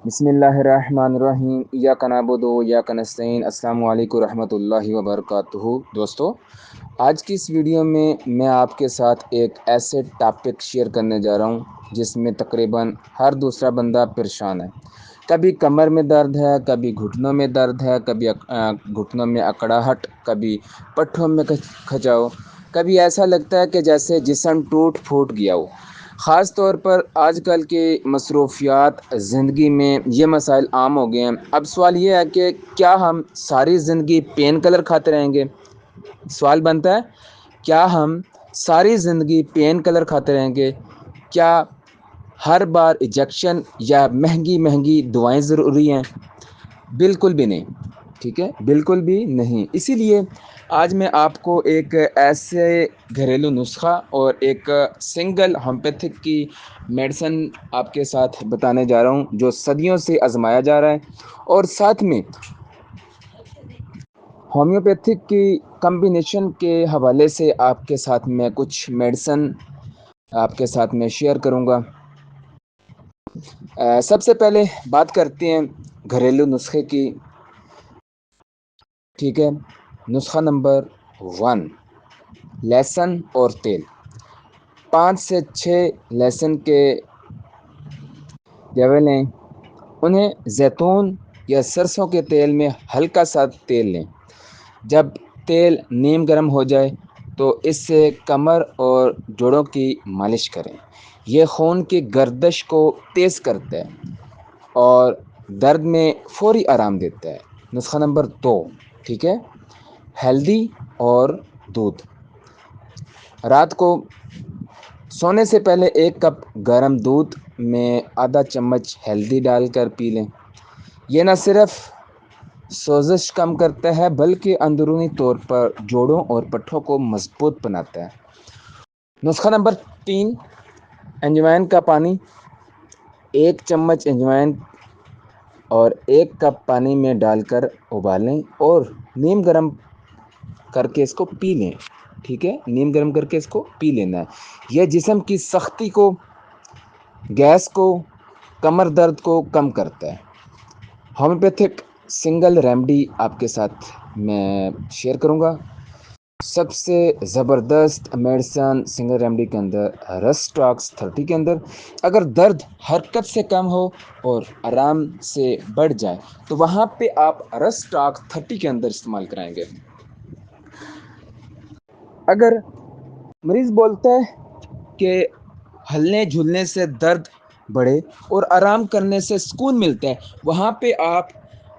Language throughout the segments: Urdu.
بسم اللہ الرحمن الرحیم، ایاک نعبد و ایاک نستعین۔ السلام علیکم ورحمۃ اللہ وبرکاتہ۔ دوستو، آج کی اس ویڈیو میں آپ کے ساتھ ایک ایسے ٹاپک شیئر کرنے جا رہا ہوں جس میں تقریباً ہر دوسرا بندہ پریشان ہے۔ کبھی کمر میں درد ہے، کبھی گھٹنوں میں درد ہے، کبھی گھٹنوں میں اکڑاہٹ، کبھی پٹھوں میں کھچاؤ، کبھی ایسا لگتا ہے کہ جیسے جسم ٹوٹ پھوٹ گیا ہو۔ خاص طور پر آج کل کی مصروفیات زندگی میں یہ مسائل عام ہو گئے ہیں۔ اب سوال یہ ہے کہ کیا ہم ساری زندگی پین کلر کھاتے رہیں گے؟ سوال بنتا ہے، کیا ہم ساری زندگی پین کلر کھاتے رہیں گے؟ کیا ہر بار انجیکشن یا مہنگی مہنگی دوائیں ضروری ہیں؟ بالکل بھی نہیں، ٹھیک ہے، بالکل بھی نہیں۔ اسی لیے آج میں آپ کو ایک ایسے گھریلو نسخہ اور ایک سنگل ہومیوپیتھک کی میڈیسن آپ کے ساتھ بتانے جا رہا ہوں جو صدیوں سے آزمایا جا رہا ہے، اور ساتھ میں ہومیوپیتھک کی کمبینیشن کے حوالے سے آپ کے ساتھ میں کچھ میڈیسن آپ کے ساتھ میں شیئر کروں گا۔ سب سے پہلے بات کرتے ہیں گھریلو نسخے کی، ٹھیک ہے۔ نسخہ نمبر 1، لہسن اور تیل۔ 5 سے 6 لہسن کے جوے لیں، انہیں زیتون یا سرسوں کے تیل میں ہلکا سا تیل لیں۔ جب تیل نیم گرم ہو جائے تو اس سے کمر اور جوڑوں کی مالش کریں۔ یہ خون کی گردش کو تیز کرتا ہے اور درد میں فوری آرام دیتا ہے۔ نسخہ نمبر 2، ٹھیک ہے، ہلدی اور دودھ۔ رات کو سونے سے پہلے 1 کپ گرم دودھ میں آدھا چمچ ہلدی ڈال کر پی لیں۔ یہ نہ صرف سوزش کم کرتا ہے بلکہ اندرونی طور پر جوڑوں اور پٹھوں کو مضبوط بناتا ہے۔ نسخہ نمبر 3، انجوائن کا پانی۔ 1 چمچ انجوائن اور 1 کپ پانی میں ڈال کر ابالیں اور نیم گرم کر کے اس کو پی لیں، ٹھیک ہے، نیم گرم کر کے اس کو پی لینا ہے۔ یہ جسم کی سختی کو، گیس کو، کمر درد کو کم کرتا ہے۔ ہومیوپیتھک سنگل ریمیڈی آپ کے ساتھ میں شیئر کروں گا۔ سب سے زبردست میڈیسن سنگل ریمیڈی کے اندر رسٹاکس 30 کے اندر، اگر درد حرکت سے کم ہو اور آرام سے بڑھ جائے تو وہاں پہ آپ رسٹاکس 30 کے اندر استعمال کرائیں گے۔ اگر مریض بولتا ہے کہ ہلنے جھلنے سے درد بڑھے اور آرام کرنے سے سکون ملتا ہے، وہاں پہ آپ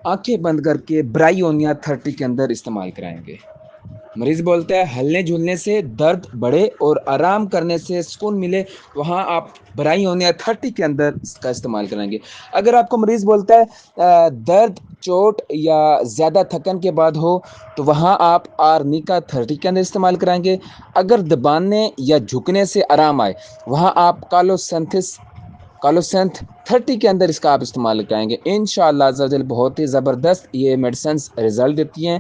آنکھیں بند کر کے برائیونیا 30 کے اندر استعمال کرائیں گے۔ مریض بولتا ہے ہلنے جھلنے سے درد بڑھے اور آرام کرنے سے سکون ملے، وہاں آپ برائیونیا 30 کے اندر اس کا استعمال کریں گے۔ اگر آپ کو مریض بولتا ہے درد چوٹ یا زیادہ تھکن کے بعد ہو تو وہاں آپ آرنیکا 30 کے اندر استعمال کرائیں گے۔ اگر دبانے یا جھکنے سے آرام آئے وہاں آپ کالوسینتھ 30 کے اندر اس کا آپ استعمال کرائیں گے۔ انشاءاللہ عز و جل بہت ہی زبردست یہ میڈیسنز رزلٹ دیتی ہیں۔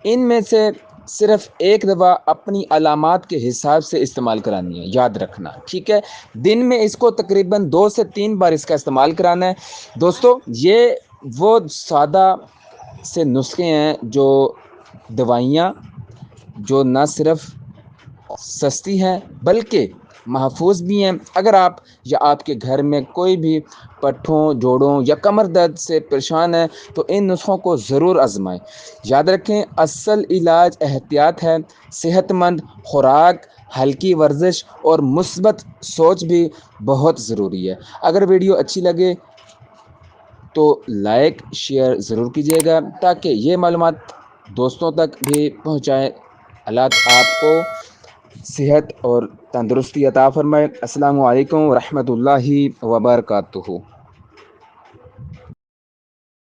ان میں سے صرف ایک دوا اپنی علامات کے حساب سے استعمال کرانی ہے، یاد رکھنا، ٹھیک ہے۔ دن میں اس کو تقریباً 2 سے 3 بار اس کا استعمال کرانا ہے۔ دوستو، یہ وہ سادہ سے نسخے ہیں جو دوائیاں جو نہ صرف سستی ہیں بلکہ محفوظ بھی ہیں۔ اگر آپ یا آپ کے گھر میں کوئی بھی پٹھوں، جوڑوں یا کمر درد سے پریشان ہے تو ان نسخوں کو ضرور آزمائیں۔ یاد رکھیں، اصل علاج احتیاط ہے۔ صحت مند خوراک، ہلکی ورزش اور مثبت سوچ بھی بہت ضروری ہے۔ اگر ویڈیو اچھی لگے تو لائک شیئر ضرور کیجیے گا تاکہ یہ معلومات دوستوں تک بھی پہنچائیں۔ اللہ آپ کو صحت اور تندرستی عطا فرمائے۔ السلام علیکم ورحمۃ اللہ وبرکاتہ۔